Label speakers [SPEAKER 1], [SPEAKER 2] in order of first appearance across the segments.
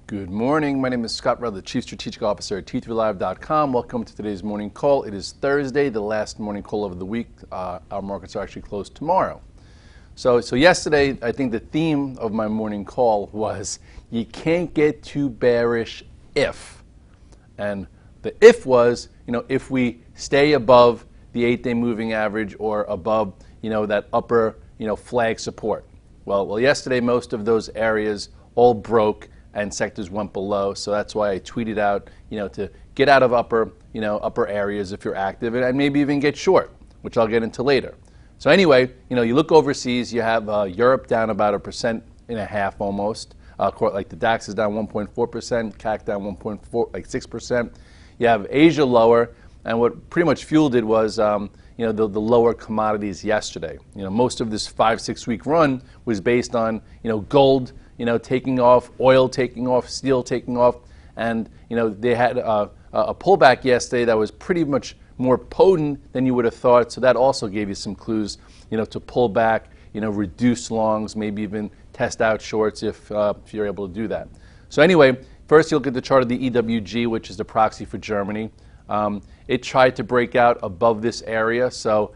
[SPEAKER 1] Good morning. My name is Scott Redler, Chief Strategic Officer at T3Live.com. Welcome to today's morning call. It is Thursday, the last morning call of the week. Our markets are actually closed tomorrow. So yesterday, I think the theme of my morning call was you can't get too bearish if. And the if was, if we stay above the 8-day moving average or above, that upper, flag support. Well, yesterday most of those areas all broke and sectors went below, so that's why I tweeted out, to get out of upper areas if you're active, and maybe even get short, which I'll get into later. So anyway, you look overseas, you have Europe down about 1.5% almost. Like the DAX is down 1.4%, CAC down 1.6%. You have Asia lower, and what pretty much fueled it was the lower commodities yesterday. Most of this 5-6 week run was based on gold taking off, oil taking off, steel taking off, and they had a pullback yesterday that was pretty much more potent than you would have thought. So that also gave you some clues, to pull back, reduce longs, maybe even test out shorts if you're able to do that. So anyway, first you look at the chart of the EWG, which is the proxy for Germany. It tried to break out above this area, so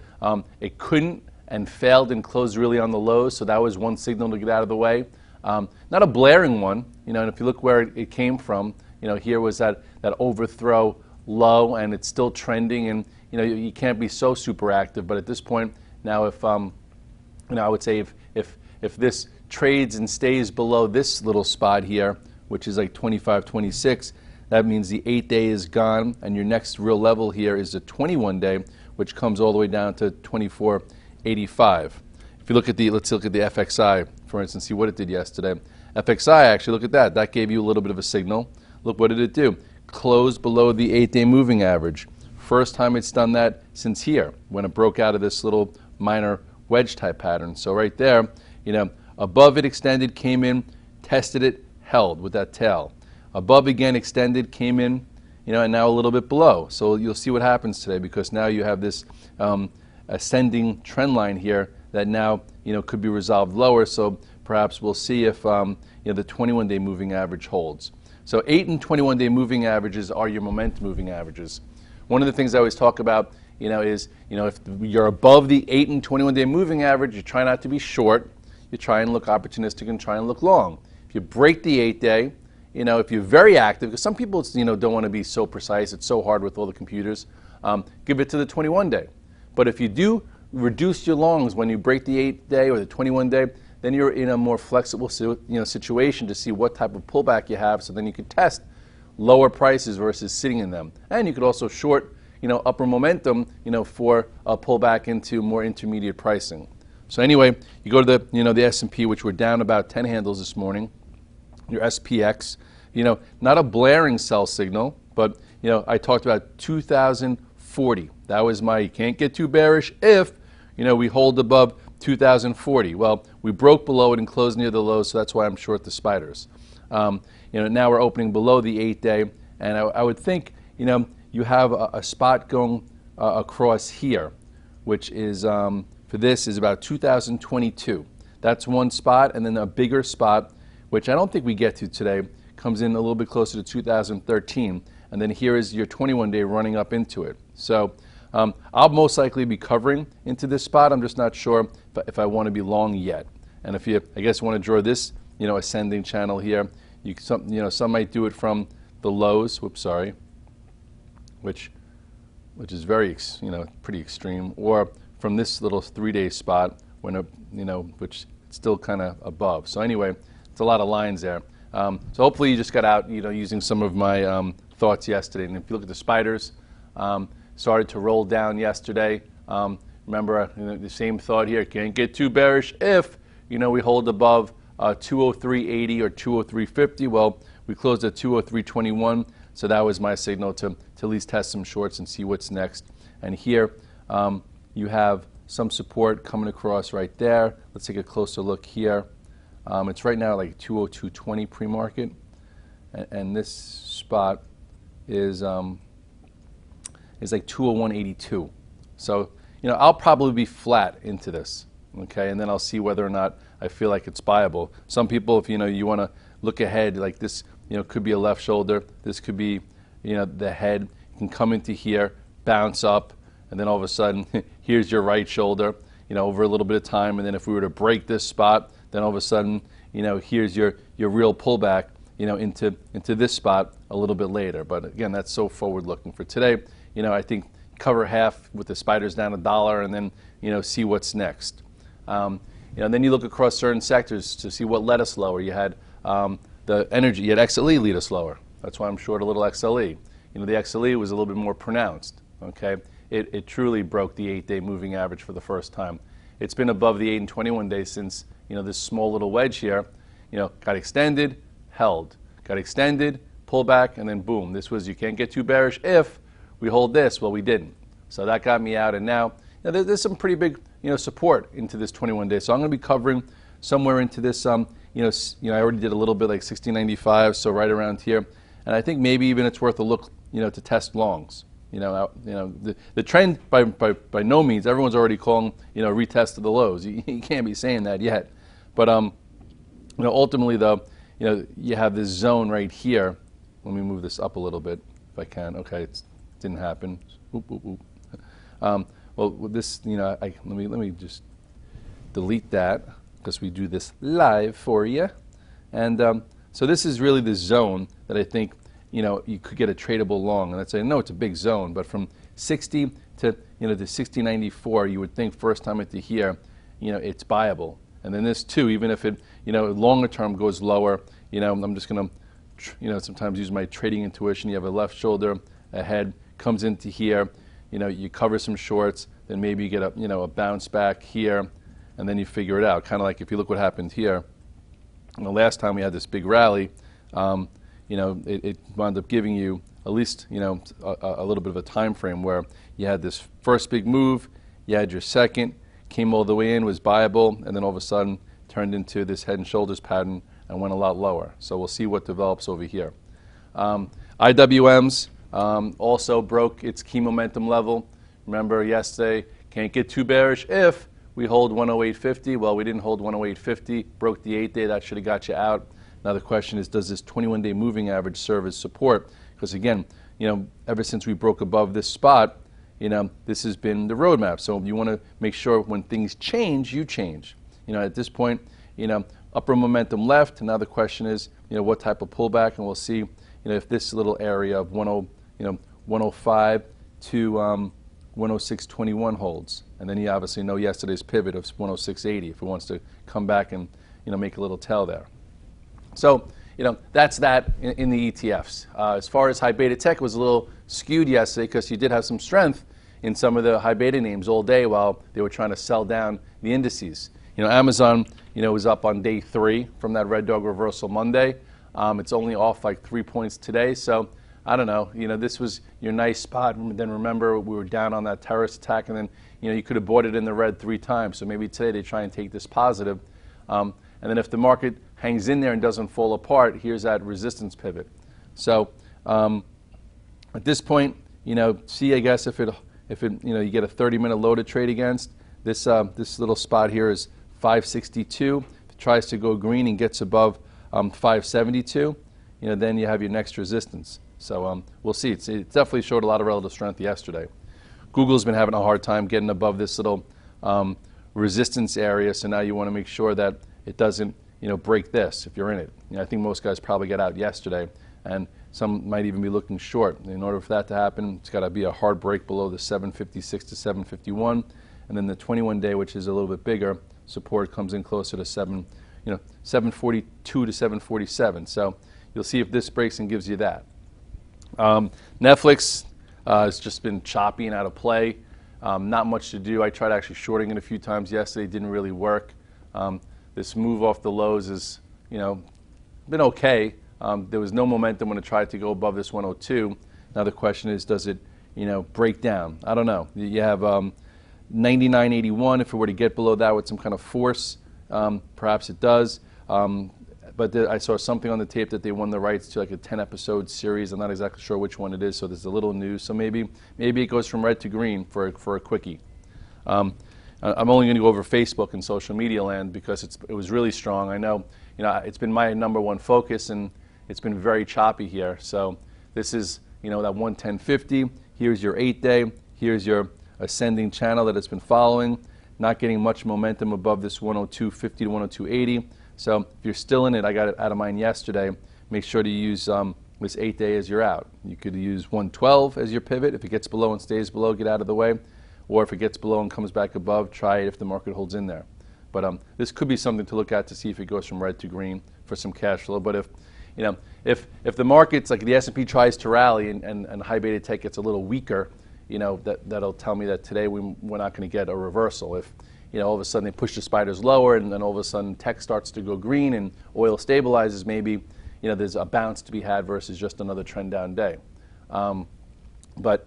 [SPEAKER 1] it couldn't and failed and closed really on the lows. So that was one signal to get out of the way. Not a blaring one, and if you look where it came from, here was that overthrow low, and it's still trending, and you can't be so super active. But at this point now, if I would say if this trades and stays below this little spot here, which is like 25.26, that means the 8-day is gone, and your next real level here is the 21-day, which comes all the way down to 24.85. If you look at let's look at the FXI, for instance, see what it did yesterday. FXI, actually, look at that. That gave you a little bit of a signal. Look, what did it do? Closed below the 8-day moving average. First time it's done that since here, when it broke out of this little minor wedge type pattern. So right there, above it extended, came in, tested it, held with that tail. Above again, extended, came in, and now a little bit below. So you'll see what happens today, because now you have this ascending trend line here that now could be resolved lower. So perhaps we'll see if the 21-day moving average holds. So 8 and 21-day moving averages are your momentum moving averages. One of the things I always talk about, is if you're above the 8 and 21-day moving average, you try not to be short. You try and look opportunistic and try and look long. If you break the 8-day, if you're very active, because some people don't want to be so precise. It's so hard with all the computers. Give it to the 21-day. But if you do reduce your longs when you break the 8-day or the 21-day, then you're in a more flexible situation to see what type of pullback you have, so then you can test lower prices versus sitting in them. And you could also short upper momentum for a pullback into more intermediate pricing. So anyway, you go to the S&P, which we're down about 10 handles this morning. Your SPX, not a blaring sell signal, but I talked about 2040. That was my can't get too bearish if we hold above 2040. Well, we broke below it and closed near the low, so that's why I'm short the spiders. Now we're opening below the 8-day, and I would think you have a spot going across here, which is for this is about 2022. That's one spot, and then a bigger spot, which I don't think we get to today, comes in a little bit closer to 2013, and then here is your 21-day running up into it. So I'll most likely be covering into this spot. I'm just not sure if I want to be long yet. And if you, I guess, want to draw this, ascending channel here, some might do it from the lows. Whoops, sorry. Which is very, pretty extreme, or from this little 3-day spot when which it's still kind of above. So anyway, it's a lot of lines there. So hopefully you just got out, using some of my thoughts yesterday. And if you look at the spiders, started to roll down yesterday. Remember, the same thought here. Can't get too bearish if, we hold above 203.80 or 203.50. Well, we closed at 203.21, so that was my signal to at least test some shorts and see what's next. And here you have some support coming across right there. Let's take a closer look here. It's right now like 202.20 pre-market, and this spot is like 201.82. So I'll probably be flat into this, okay, and then I'll see whether or not I feel like it's buyable. Some people, if you want to look ahead, like this could be a left shoulder. This could be, the head. You can come into here, bounce up, and then all of a sudden, here's your right shoulder, over a little bit of time. And then if we were to break this spot, then all of a sudden, here's your real pullback, into this spot a little bit later. But again, that's so forward looking. For today, I think cover half with the spiders down $1 and then, see what's next. Then you look across certain sectors to see what led us lower. You had the energy, you had XLE lead us lower. That's why I'm short a little XLE. The XLE was a little bit more pronounced, okay? It truly broke the 8-day moving average for the first time. It's been above the 8 and 21 days since, this small little wedge here, got extended, held, got extended, pull back, and then boom. This was, you can't get too bearish if we hold this. Well, we didn't. So that got me out, and now there's some pretty big support into this 21 days. So I'm going to be covering somewhere into this. I already did a little bit like 1695, so right around here, and I think maybe even it's worth a look, to test longs. The trend by no means. Everyone's already calling retest of the lows. You can't be saying that yet, but ultimately though, you have this zone right here. Let me move this up a little bit if I can. Okay, it didn't happen. Oop, oop, oop. Well, with this, let me just delete that because we do this live for you. And so this is really the zone that I think, you could get a tradable long. And I'd say, no, it's a big zone, but from 60 to, to 6094, you would think first time into here, it's buyable. And then this too, even if it, longer term goes lower, I'm just going to, sometimes use my trading intuition. You have a left shoulder, a head, comes into here, you cover some shorts, then maybe you get a, a bounce back here, and then you figure it out. Kind of like if you look what happened here. The last time we had this big rally, it wound up giving you at least, a little bit of a time frame where you had this first big move, you had your second, came all the way in, was buyable, and then all of a sudden turned into this head and shoulders pattern and went a lot lower. So we'll see what develops over here. IWMs also broke its key momentum level. Remember yesterday, can't get too bearish if we hold 108.50. Well, we didn't hold 108.50, broke the 8-day, that should have got you out. Now the question is, does this 21-day moving average serve as support? Because again, ever since we broke above this spot, this has been the roadmap. So you want to make sure when things change, you change. At this point, upper momentum left. Now the question is, what type of pullback, and we'll see, if this little area of 105 to 106.21 holds. And then you obviously know yesterday's pivot of 106.80 if it wants to come back and make a little tail there. So that's that in the ETFs. As far as high beta tech, it was a little skewed yesterday because you did have some strength in some of the high beta names all day while they were trying to sell down the indices. Amazon was up on day 3 from that red dog reversal Monday. It's only off like 3 points today, so I don't know. This was your nice spot. Then remember, we were down on that terrorist attack, and then you could have bought it in the red 3 times. So maybe today they try and take this positive. And then if the market hangs in there and doesn't fall apart, here's that resistance pivot. So at this point, see, I guess if it you get a 30-minute low to trade against. This little spot here is 562. If it tries to go green and gets above 572, then you have your next resistance. So we'll see. It definitely showed a lot of relative strength yesterday. Google's been having a hard time getting above this little resistance area, so now you want to make sure that it doesn't break this if you're in it. I think most guys probably got out yesterday, and some might even be looking short. In order for that to happen, it's got to be a hard break below the 756 to 751, and then the 21-day, which is a little bit bigger, support comes in closer to 742 to 747. So you'll see if this breaks and gives you that. Netflix has just been choppy and out of play. Not much to do. I tried actually shorting it a few times yesterday. Didn't really work. This move off the lows has, been okay. There was no momentum when it tried to go above this 102. Now the question is, does it, break down? I don't know. You have 99.81. If it were to get below that with some kind of force, perhaps it does. But I saw something on the tape that they won the rights to like a 10-episode series. I'm not exactly sure which one it is, so there's a little news. So maybe it goes from red to green for a quickie. I'm only going to go over Facebook and social media land because it was really strong. I know, it's been my #1 focus, and it's been very choppy here. So this is, that 110.50. Here's your 8-day. Here's your ascending channel that it's been following. Not getting much momentum above this 102.50 to 102.80. So if you're still in it, I got it out of mine yesterday. Make sure to use this 8-day as your out. You could use 112 as your pivot. If it gets below and stays below, get out of the way. Or if it gets below and comes back above, try it if the market holds in there. But this could be something to look at to see if it goes from red to green for some cash flow. But if the market's like the S&P tries to rally and high beta tech gets a little weaker, that'll tell me that today we're not going to get a reversal. If all of a sudden they push the spiders lower and then all of a sudden tech starts to go green and oil stabilizes, maybe there's a bounce to be had versus just another trend down day. But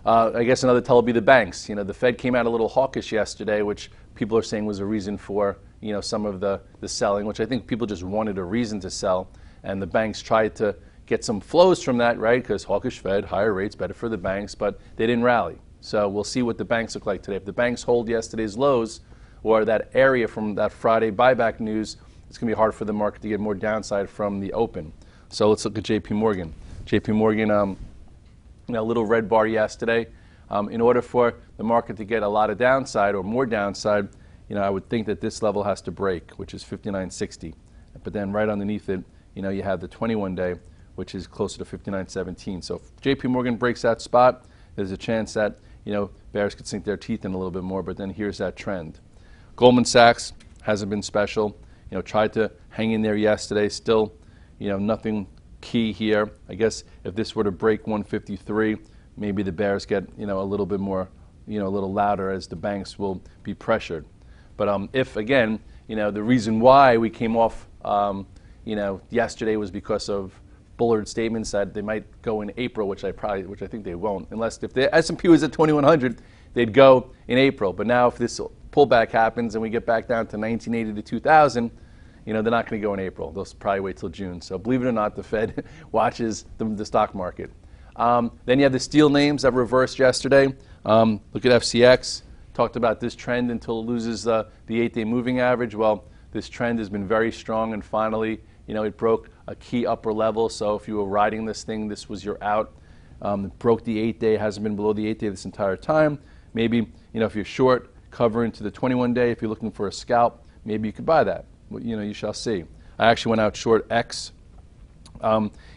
[SPEAKER 1] I guess another tell will be the banks. The Fed came out a little hawkish yesterday, which people are saying was a reason for some of the selling, which I think people just wanted a reason to sell, and the banks tried to get some flows from that, right? Because hawkish Fed, higher rates, better for the banks, but they didn't rally. So we'll see what the banks look like today. If the banks hold yesterday's lows or that area from that Friday buyback news, it's going to be hard for the market to get more downside from the open. So let's look at JP Morgan. JP Morgan, a little red bar yesterday. In order for the market to get a lot of downside or more downside, I would think that this level has to break, which is 59.60. But then right underneath it, you have the 21-day, which is closer to 59.17. So if JP Morgan breaks that spot, there's a chance that bears could sink their teeth in a little bit more. But then here's that trend. Goldman Sachs hasn't been special. Tried to hang in there yesterday. Still, nothing key here. I guess if this were to break 153, maybe the bears get a little bit more, a little louder as the banks will be pressured. But if again, the reason why we came off, yesterday was because of Bullard statements that they might go in April, which I think they won't, unless if the S&P was at 2100, they'd go in April. But now if this pullback happens and we get back down to 1980 to 2000, they're not going to go in April. They'll probably wait till June. So believe it or not, the Fed watches the stock market. Then you have the steel names that reversed yesterday. Look at FCX. Talked about this trend until it loses the 8-day moving average. Well, this trend has been very strong, and finally, it broke a key upper level. So if you were riding this thing, this was your out. It broke the 8-day, hasn't been below the 8-day this entire time. Maybe, if you're short, cover into the 21-day. If you're looking for a scalp, maybe you could buy that. You shall see. I actually went out short X.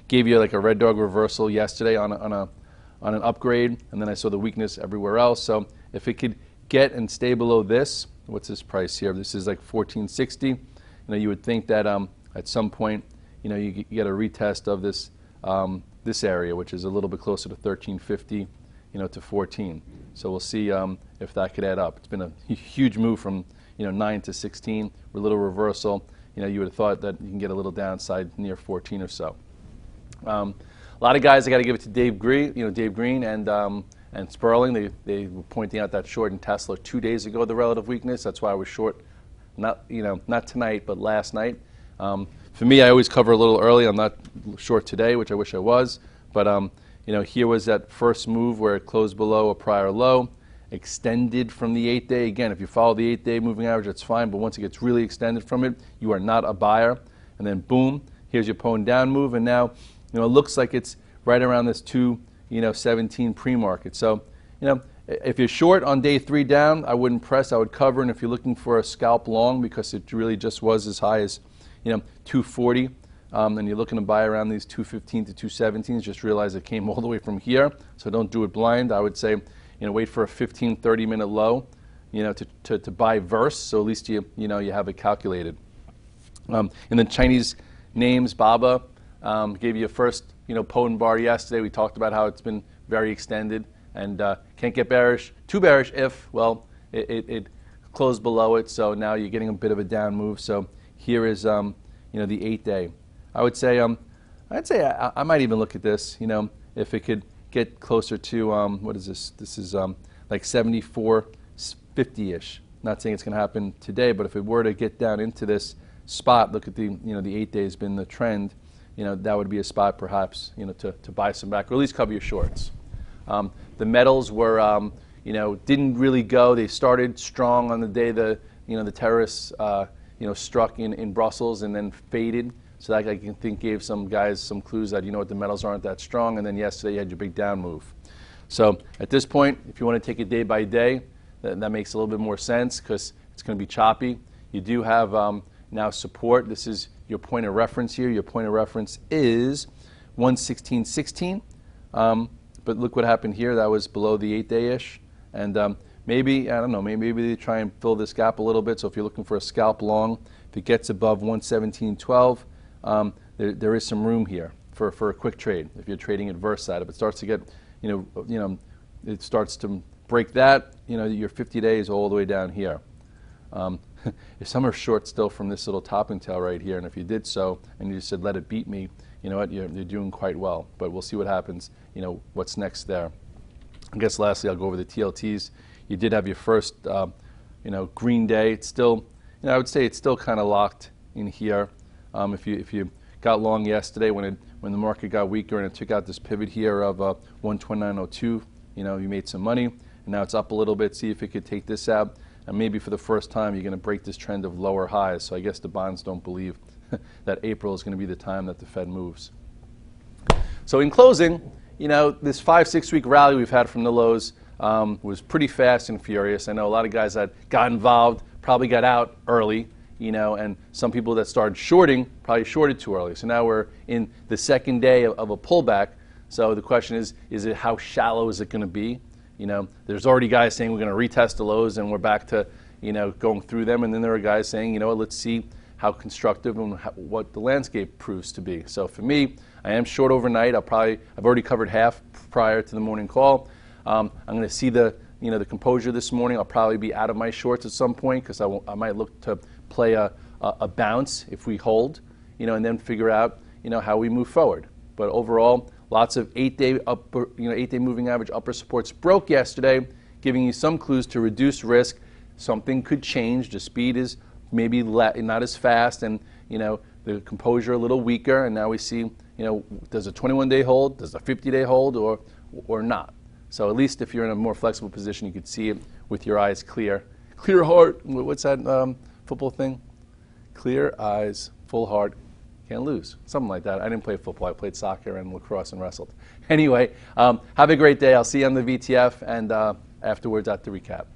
[SPEAKER 1] Gave you like a red dog reversal yesterday on an upgrade, and then I saw the weakness everywhere else. So if it could get and stay below this, what's this price here? This is like 1460. You would think that at some point, you get a retest of this this area, which is a little bit closer to 1350, to 14. So we'll see if that could add up. It's been a huge move from 9 to 16, a little reversal. You would have thought that you can get a little downside near 14 or so. A lot of guys, I got to give it to Dave Green and Sperling. They were pointing out that short in Tesla 2 days ago, the relative weakness. That's why I was short, not tonight, but last night. For me, I always cover a little early. I'm not short today, which I wish I was. But here was that first move where it closed below a prior low, extended from the 8-day. Again, if you follow the 8-day moving average, that's fine. But once it gets really extended from it, you are not a buyer. And then boom, here's your pwn down move. And now, it looks like it's right around this 217 pre-market. So, if you're short on day 3 down, I wouldn't press. I would cover. And if you're looking for a scalp long, because it really just was as high as 240, and you're looking to buy around these 215 to 217s, just realize it came all the way from here. So don't do it blind. I would say, wait for a 15, 30-minute low, to buy verse. So at least you have it calculated. And then Chinese names, Baba, gave you a first, potent bar yesterday. We talked about how it's been very extended and can't get bearish, too bearish if, well, it closed below it. So now you're getting a bit of a down move. So here is, the 8-day. I would say, I might even look at this, if it could get closer to, what is this? This is like 74.50-ish. Not saying it's going to happen today, but if it were to get down into this spot, look at the, the 8-day has been the trend, that would be a spot perhaps, to buy some back, or at least cover your shorts. The metals were, didn't really go. They started strong on the day the terrorists, struck in Brussels and then faded. So that, I think, gave some guys some clues that, you know what, the metals aren't that strong. And then yesterday you had your big down move. So at this point, if you want to take it day by day, that makes a little bit more sense because it's going to be choppy. You do have now support. This is your point of reference here. Your point of reference is 116.16. But look what happened here. That was below the 8-day-ish. And maybe, I don't know, maybe they try and fill this gap a little bit. So if you're looking for a scalp long, if it gets above 117.12, there is some room here for a quick trade if you're trading adverse side. If it starts to get, it starts to break that, your 50 days all the way down here. If some are short still from this little topping tail right here, and if you did so and you just said let it beat me, you know what, you're doing quite well. But we'll see what happens, what's next there. I guess lastly I'll go over the TLTs. You did have your first green day. It's still, I would say it's still kind of locked in here. If you got long yesterday when the market got weaker and it took out this pivot here of 129.02, you made some money, and now it's up a little bit. See if it could take this out, and maybe for the first time you're going to break this trend of lower highs. So I guess the bonds don't believe that April is going to be the time that the Fed moves. So in closing, this 5-6 week rally we've had from the lows was pretty fast and furious. I know a lot of guys that got involved probably got out early, and some people that started shorting probably shorted too early. So now we're in the second day of a pullback. So the question is it how shallow is it going to be? There's already guys saying we're going to retest the lows and we're back to, going through them. And then there are guys saying, let's see how constructive and what the landscape proves to be. So for me, I am short overnight. I've already covered half prior to the morning call. I'm going to see the composure this morning. I'll probably be out of my shorts at some point because I might look to play a bounce if we hold, and then figure out, how we move forward. But overall, lots of 8-day moving average upper supports broke yesterday, giving you some clues to reduce risk. Something could change. The speed is maybe not as fast, and the composure a little weaker. And now we see, does a 21-day hold, does a 50-day hold, or not? So at least if you're in a more flexible position, you could see it with your eyes clear. Clear heart. What's that football thing? Clear eyes, full heart, can't lose. Something like that. I didn't play football. I played soccer and lacrosse and wrestled. Anyway, have a great day. I'll see you on the VTF and afterwards at the recap.